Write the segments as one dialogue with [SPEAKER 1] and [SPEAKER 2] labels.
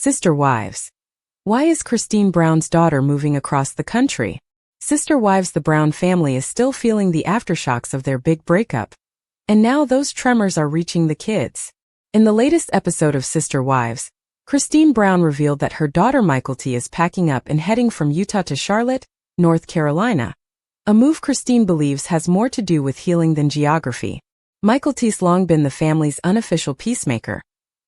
[SPEAKER 1] Sister Wives. Why is Christine Brown's daughter moving across the country? Sister Wives. The Brown family is still feeling the aftershocks of their big breakup. And now those tremors are reaching the kids. In the latest episode of Sister Wives, Christine Brown revealed that her daughter Mykelti is packing up and heading from Utah to Charlotte, North Carolina. A move Christine believes has more to do with healing than geography. Mykelti's long been the family's unofficial peacemaker,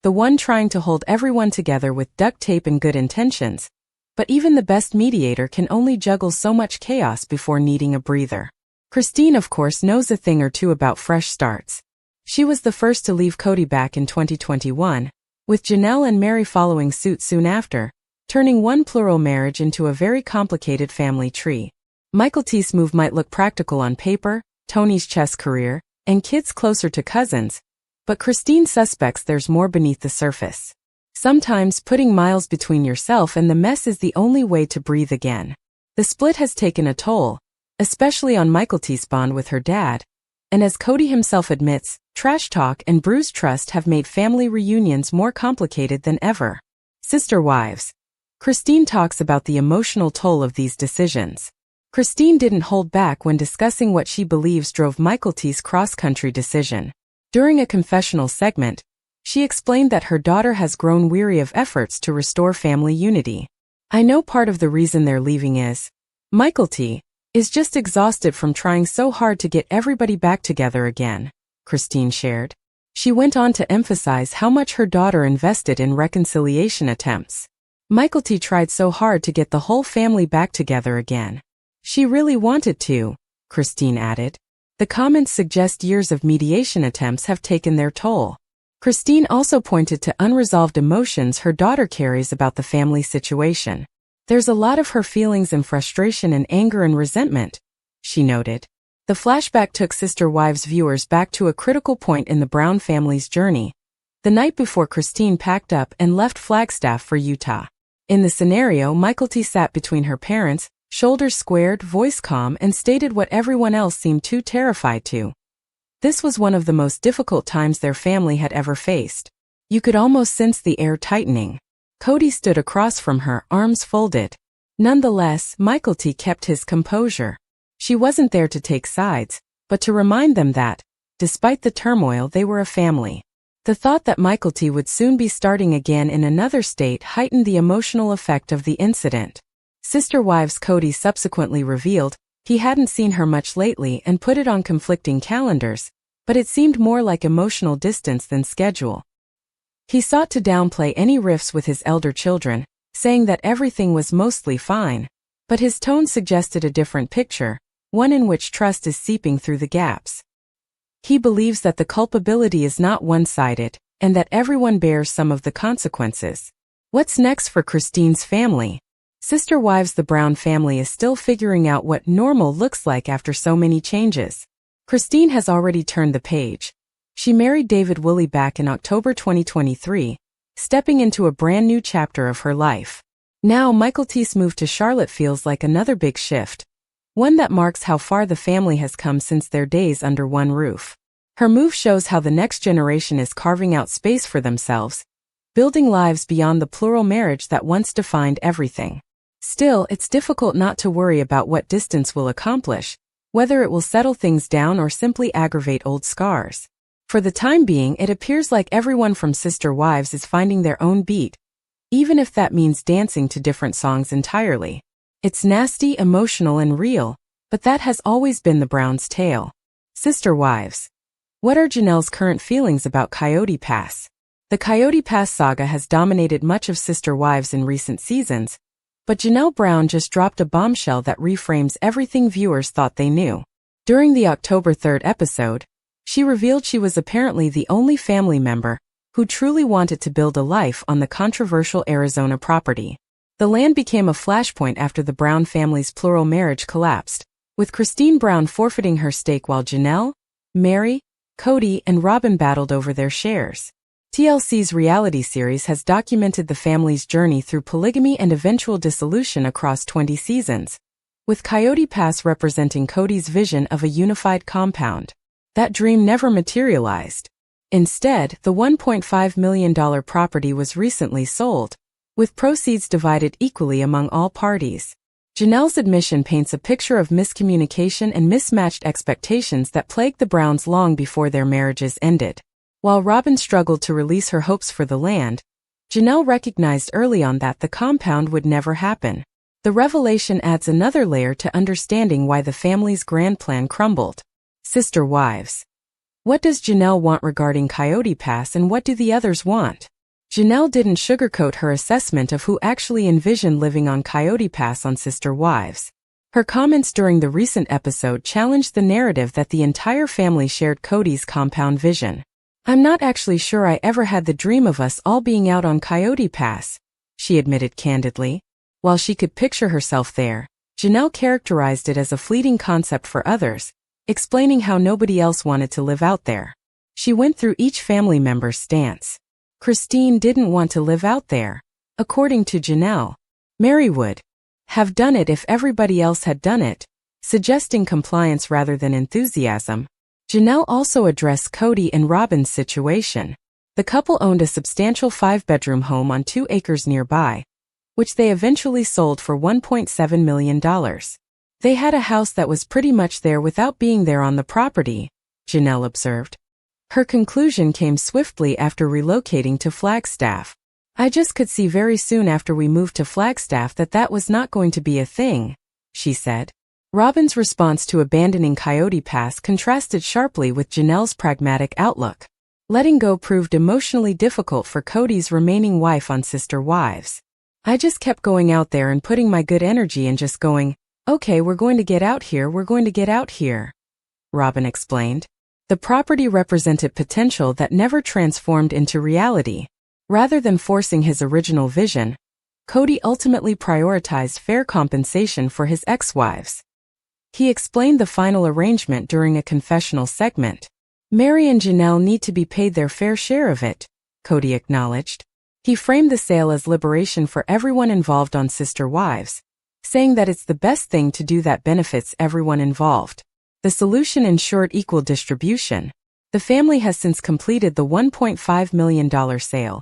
[SPEAKER 1] the one trying to hold everyone together with duct tape and good intentions. But even the best mediator can only juggle so much chaos before needing a breather. Christine, of course, knows a thing or two about fresh starts. She was the first to leave Kody back in 2021, with Janelle and Mary following suit soon after, turning one plural marriage into a very complicated family tree. Mykelti's move might look practical on paper, Tony's chess career, and kids closer to cousins, but Christine suspects there's more beneath the surface. Sometimes putting miles between yourself and the mess is the only way to breathe again. The split has taken a toll, especially on Mykelti's bond with her dad, and as Kody himself admits, trash talk and bruised trust have made family reunions more complicated than ever. Sister Wives. Christine talks about the emotional toll of these decisions. Christine didn't hold back when discussing what she believes drove Mykelti's cross-country decision. During a confessional segment, she explained that her daughter has grown weary of efforts to restore family unity. "I know part of the reason they're leaving is Mykelti is just exhausted from trying so hard to get everybody back together again," Christine shared. She went on to emphasize how much her daughter invested in reconciliation attempts. "Mykelti tried so hard to get the whole family back together again. She really wanted to," Christine added. The comments suggest years of mediation attempts have taken their toll. Christine also pointed to unresolved emotions her daughter carries about the family situation. "There's a lot of her feelings and frustration and anger and resentment," she noted. The flashback took Sister Wives viewers back to a critical point in the Brown family's journey, the night before Christine packed up and left Flagstaff for Utah. In the scenario, Mykelti sat between her parents, shoulders squared, voice calm, and stated what everyone else seemed too terrified to. This was one of the most difficult times their family had ever faced. You could almost sense the air tightening. Kody stood across from her, arms folded. Nonetheless, Mykelti kept his composure. She wasn't there to take sides, but to remind them that, despite the turmoil, they were a family. The thought that Mykelti would soon be starting again in another state heightened the emotional effect of the incident. Sister Wives. Kody subsequently revealed he hadn't seen her much lately and put it on conflicting calendars, but it seemed more like emotional distance than schedule. He sought to downplay any rifts with his elder children, saying that everything was mostly fine, but his tone suggested a different picture, one in which trust is seeping through the gaps. He believes that the culpability is not one-sided, and that everyone bears some of the consequences. What's next for Christine's family? Sister Wives. The Brown family is still figuring out what normal looks like after so many changes. Christine has already turned the page. She married David Woolley back in October 2023, stepping into a brand new chapter of her life. Now Mykelti's move to Charlotte feels like another big shift, one that marks how far the family has come since their days under one roof. Her move shows how the next generation is carving out space for themselves, building lives beyond the plural marriage that once defined everything. Still, it's difficult not to worry about what distance will accomplish, whether it will settle things down or simply aggravate old scars. For the time being, it appears like everyone from Sister Wives is finding their own beat, even if that means dancing to different songs entirely. It's nasty, emotional, and real, but that has always been the Browns' tale. Sister Wives. What are Janelle's current feelings about Coyote Pass? The Coyote Pass saga has dominated much of Sister Wives in recent seasons, but Janelle Brown just dropped a bombshell that reframes everything viewers thought they knew. During the October 3rd episode, she revealed she was apparently the only family member who truly wanted to build a life on the controversial Arizona property. The land became a flashpoint after the Brown family's plural marriage collapsed, with Christine Brown forfeiting her stake while Janelle, Mary, Kody, and Robyn battled over their shares. TLC's reality series has documented the family's journey through polygamy and eventual dissolution across 20 seasons, with Coyote Pass representing Kody's vision of a unified compound. That dream never materialized. Instead, the $1.5 million property was recently sold, with proceeds divided equally among all parties. Janelle's admission paints a picture of miscommunication and mismatched expectations that plagued the Browns long before their marriages ended. While Robyn struggled to release her hopes for the land, Janelle recognized early on that the compound would never happen. The revelation adds another layer to understanding why the family's grand plan crumbled. Sister wives. What does Janelle want regarding Coyote Pass and what do the others want? Janelle didn't sugarcoat her assessment of who actually envisioned living on Coyote Pass on Sister Wives. Her comments during the recent episode challenged the narrative that the entire family shared Kody's compound vision. "I'm not actually sure I ever had the dream of us all being out on Coyote Pass," she admitted candidly. While she could picture herself there, Janelle characterized it as a fleeting concept for others, explaining how nobody else wanted to live out there. She went through each family member's stance. Christine didn't want to live out there. According to Janelle, Mary would have done it if everybody else had done it, suggesting compliance rather than enthusiasm. Janelle also addressed Kody and Robyn's situation. The couple owned a substantial 5-bedroom home on 2 acres nearby, which they eventually sold for $1.7 million. They had a house that was pretty much there without being there on the property, Janelle observed. Her conclusion came swiftly after relocating to Flagstaff. "I just could see very soon after we moved to Flagstaff that that was not going to be a thing," she said. Robyn's response to abandoning Coyote Pass contrasted sharply with Janelle's pragmatic outlook. Letting go proved emotionally difficult for Kody's remaining wife on Sister Wives. "I just kept going out there and putting my good energy and just going, okay, we're going to get out here, Robyn explained. The property represented potential that never transformed into reality. Rather than forcing his original vision, Kody ultimately prioritized fair compensation for his ex-wives. He explained the final arrangement during a confessional segment. "Mary and Janelle need to be paid their fair share of it," Kody acknowledged. He framed the sale as liberation for everyone involved on Sister Wives, saying that it's the best thing to do that benefits everyone involved. The solution ensured equal distribution. The family has since completed the $1.5 million sale,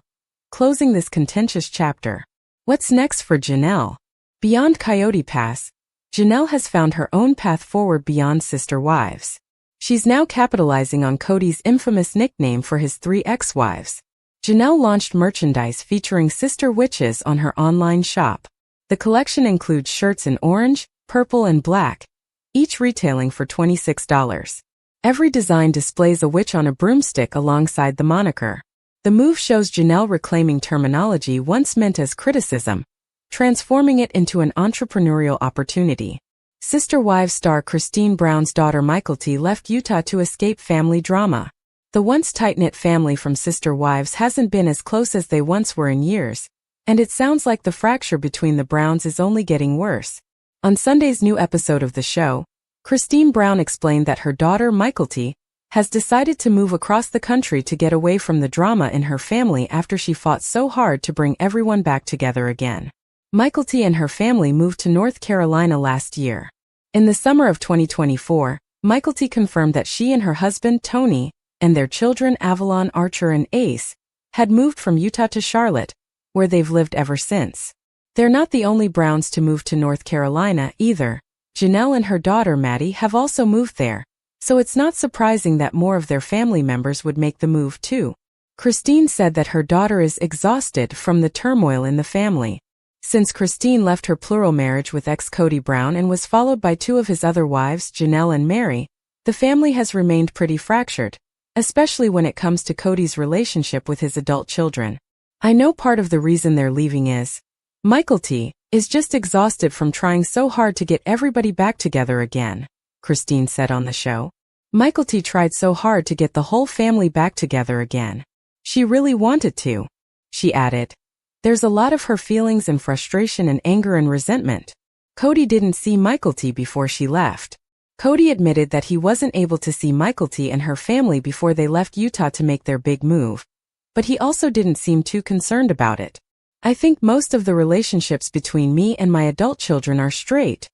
[SPEAKER 1] closing this contentious chapter. What's next for Janelle? Beyond Coyote Pass, Janelle has found her own path forward beyond Sister Wives. She's now capitalizing on Kody's infamous nickname for his 3 ex-wives. Janelle launched merchandise featuring Sister Witches on her online shop. The collection includes shirts in orange, purple, and black, each retailing for $26. Every design displays a witch on a broomstick alongside the moniker. The move shows Janelle reclaiming terminology once meant as criticism, transforming it into an entrepreneurial opportunity. Sister Wives star Kody Brown's daughter Mykelti left Utah to escape family drama. The once tight-knit family from Sister Wives hasn't been as close as they once were in years, and it sounds like the fracture between the Browns is only getting worse. On Sunday's new episode of the show, Kody Brown explained that her daughter Mykelti has decided to move across the country to get away from the drama in her family after she fought so hard to bring everyone back together again. Mykelti and her family moved to North Carolina last year. In the summer of 2024, Mykelti confirmed that she and her husband Tony and their children Avalon, Archer, and Ace had moved from Utah to Charlotte, where they've lived ever since. They're not the only Browns to move to North Carolina either. Janelle and her daughter Maddie have also moved there, so it's not surprising that more of their family members would make the move too. Kody said that her daughter is exhausted from the turmoil in the family. Since Kody left her plural marriage with ex-Kody Brown and was followed by 2 of his other wives, Janelle and Mary, the family has remained pretty fractured, especially when it comes to Kody's relationship with his adult children. "I know part of the reason they're leaving is Mykelti is just exhausted from trying so hard to get everybody back together again," Kody said on the show. Mykelti tried so hard to get the whole family back together again. She really wanted to. She added, "There's a lot of her feelings and frustration and anger and resentment." Kody didn't see Mykelti before she left. Kody admitted that he wasn't able to see Mykelti and her family before they left Utah to make their big move, but he also didn't seem too concerned about it. "I think most of the relationships between me and my adult children are straight,"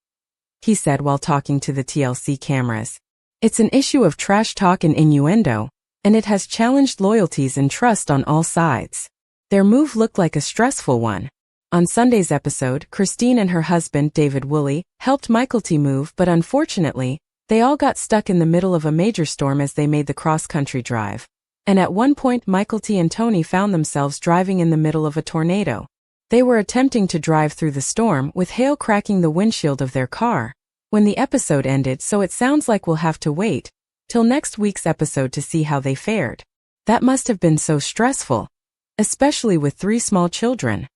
[SPEAKER 1] he said while talking to the TLC cameras. "It's an issue of trash talk and innuendo, and it has challenged loyalties and trust on all sides." Their move looked like a stressful one. On Sunday's episode, Christine and her husband, David Woolley, helped Mykelti move, but unfortunately, they all got stuck in the middle of a major storm as they made the cross-country drive. And at one point, Mykelti and Tony found themselves driving in the middle of a tornado. They were attempting to drive through the storm, with hail cracking the windshield of their car, when the episode ended, so it sounds like we'll have to wait till next week's episode to see how they fared. That must have been so stressful, especially with 3 small children.